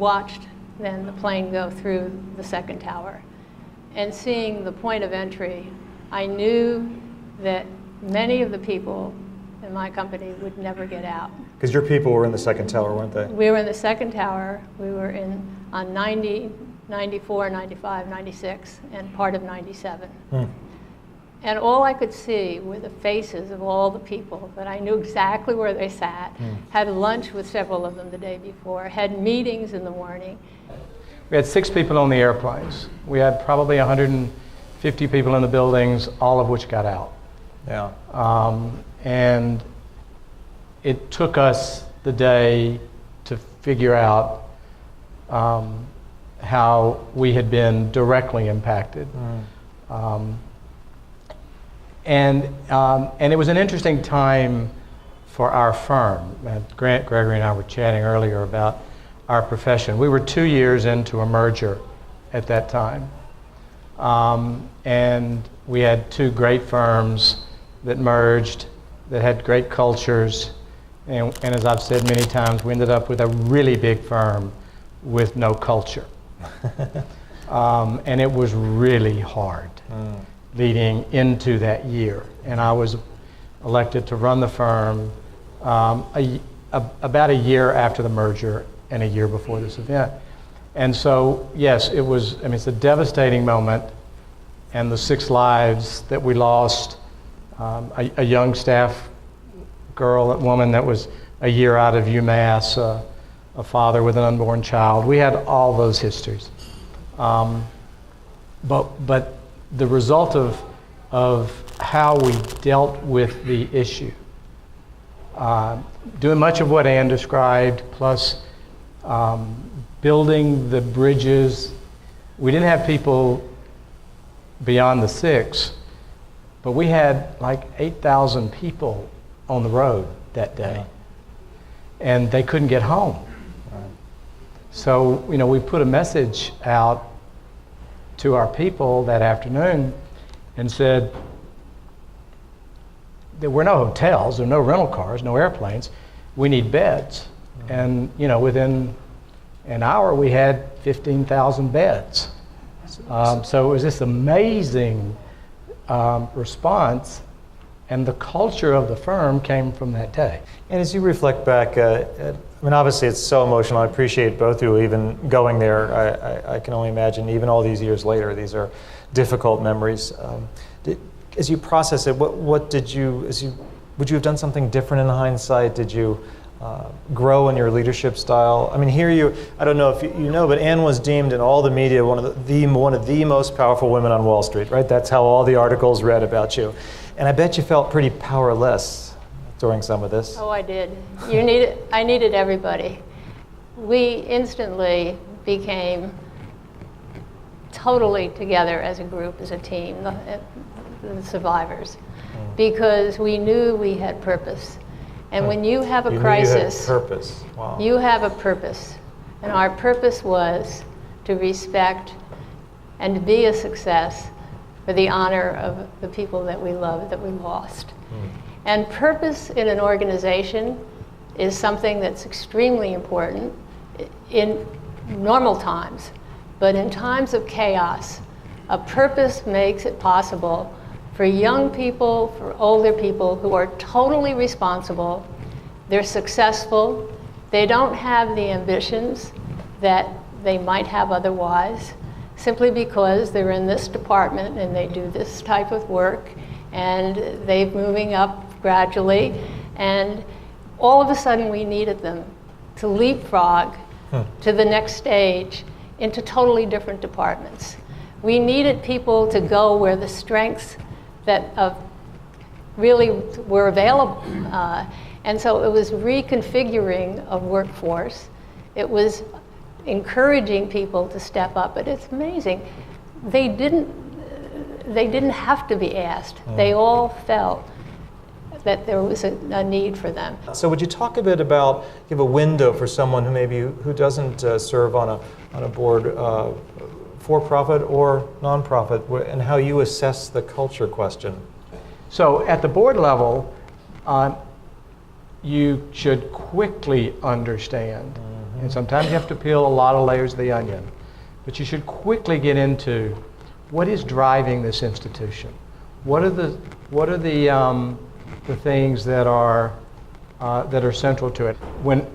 watched then the plane go through the second tower. And seeing the point of entry, I knew that many of the people in my company would never get out. Because your people were in the second tower, weren't they? We were in the second tower. We were on 90, 94, 95, 96, and part of 97. And all I could see were the faces of all the people, but I knew exactly where they sat, had lunch with several of them the day before, had meetings in the morning. We had 6 people on the airplanes. We had probably 150 people in the buildings, all of which got out. Yeah. And it took us the day to figure out how we had been directly impacted. And it was an interesting time for our firm. Gregory and I were chatting earlier about our profession. We were 2 years into a merger at that time. And we had 2 great firms that merged, that had great cultures. And as I've said many times, we ended up with a really big firm with no culture. And it was really hard leading into that year. And I was elected to run the firm about a year after the merger and a year before this event. And so, yes, it was, I mean, it's a devastating moment. And the 6 lives that we lost, a young staff girl, a woman that was a year out of UMass, a father with an unborn child. We had all those histories. But the result of how we dealt with the issue, doing much of what Anne described, plus building the bridges. We didn't have people beyond the 6, but we had like 8,000 people on the road that day, and they couldn't get home. So, you know, we put a message out to our people that afternoon and said, there were no hotels, there were no rental cars, no airplanes. We need beds. And, you know, within an hour we had 15,000 beds. So it was this amazing response, and the culture of the firm came from that day. And as you reflect back, I mean, obviously it's so emotional. I appreciate both of you even going there. I can only imagine, even all these years later, these are difficult memories. As you process it, what did you, would you have done something different in hindsight? Did you grow in your leadership style? I mean, here you, I don't know if you know, but Anne was deemed in all the media one of the most powerful women on Wall Street, right? That's how all the articles read about you. And I bet you felt pretty powerless during some of this. Oh, I did. I needed everybody. We instantly became totally together as a group, as a team, the survivors, because we knew we had purpose. And when you have a crisis, you had purpose. Wow. You have a purpose. And our purpose was to respect and to be a success for the honor of the people that we loved, that we lost. And purpose in an organization is something that's extremely important in normal times. But in times of chaos, a purpose makes it possible for young people, for older people who are totally responsible. They're successful. They don't have the ambitions that they might have otherwise, simply because they're in this department and they do this type of work, and they're moving up gradually, and all of a sudden we needed them to leapfrog to the next stage into totally different departments. We needed people to go where the strengths that really were available. And so it was reconfiguring a workforce. It was encouraging people to step up, but it's amazing. They didn't have to be asked. They all felt that there was a need for them. So would you talk a bit about, give a window for someone who doesn't serve on a board, for-profit or non-profit, and how you assess the culture question? So at the board level, you should quickly understand, And sometimes you have to peel a lot of layers of the onion. But you should quickly get into what is driving this institution. What are the things that are central to it?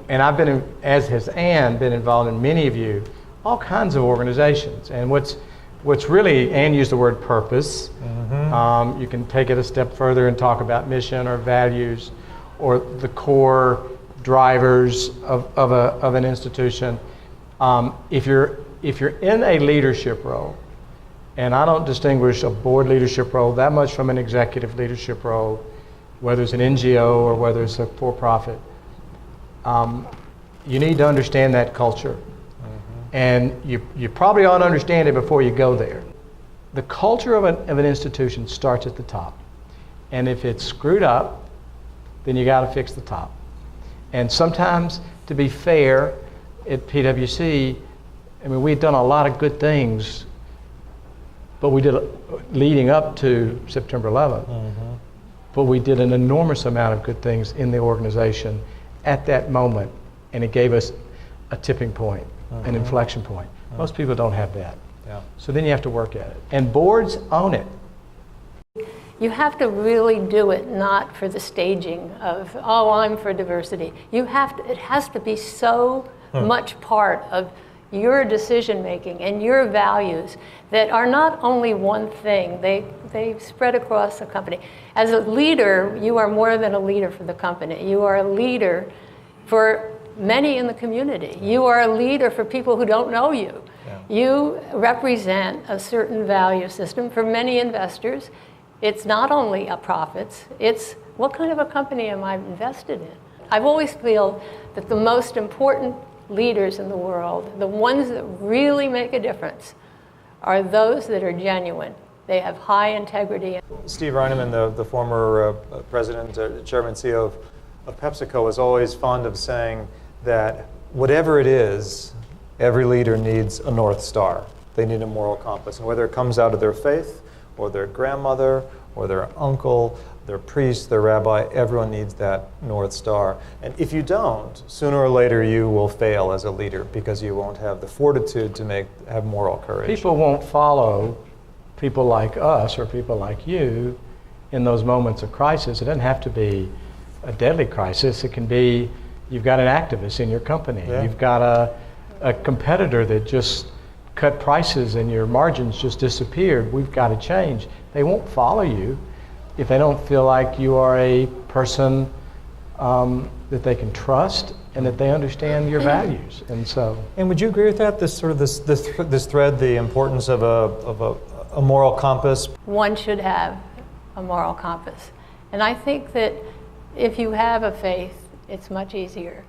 And I've been, as has Anne, been involved in many of you, all kinds of organizations. And what's really, Anne used the word purpose. Mm-hmm. You can take it a step further and talk about mission or values or the core drivers of an institution. If you're in a leadership role, and I don't distinguish a board leadership role that much from an executive leadership role, whether it's an NGO or whether it's a for-profit, you need to understand that culture. Mm-hmm. And you probably ought to understand it before you go there. The culture of an institution starts at the top. And if it's screwed up, then you got to fix the top. And sometimes, to be fair, at PwC, I mean, we've done a lot of good things, but we did leading up to September 11th. Mm-hmm. But we did an enormous amount of good things in the organization at that moment, and it gave us a tipping point, an inflection point. Most people don't have that. Yeah. So then you have to work at it. And boards own it. You have to really do it not for the staging of, oh, I'm for diversity. It has to be so much part of your decision making and your values that are not only one thing, they spread across the company. As a leader, you are more than a leader for the company. You are a leader for many in the community. You are a leader for people who don't know you. Yeah. You represent a certain value system for many investors. It's not only a profits, it's what kind of a company am I invested in? I've always feel that the most important leaders in the world, the ones that really make a difference, are those that are genuine. They have high integrity. Steve Reinemund, the former president, chairman, CEO of PepsiCo, was always fond of saying that whatever it is, every leader needs a North Star. They need a moral compass. And whether it comes out of their faith, or their grandmother, or their uncle, their priest, their rabbi, everyone needs that North Star. And if you don't, sooner or later you will fail as a leader because you won't have the fortitude to have moral courage. People won't follow people like us or people like you in those moments of crisis. It doesn't have to be a deadly crisis. It can be you've got an activist in your company. Yeah. You've got a competitor that just cut prices and your margins just disappeared. We've got to change. They won't follow you if they don't feel like you are a person that they can trust and that they understand your values. And would you agree with that? This thread, the importance of a moral compass. One should have a moral compass, and I think that if you have a faith, it's much easier.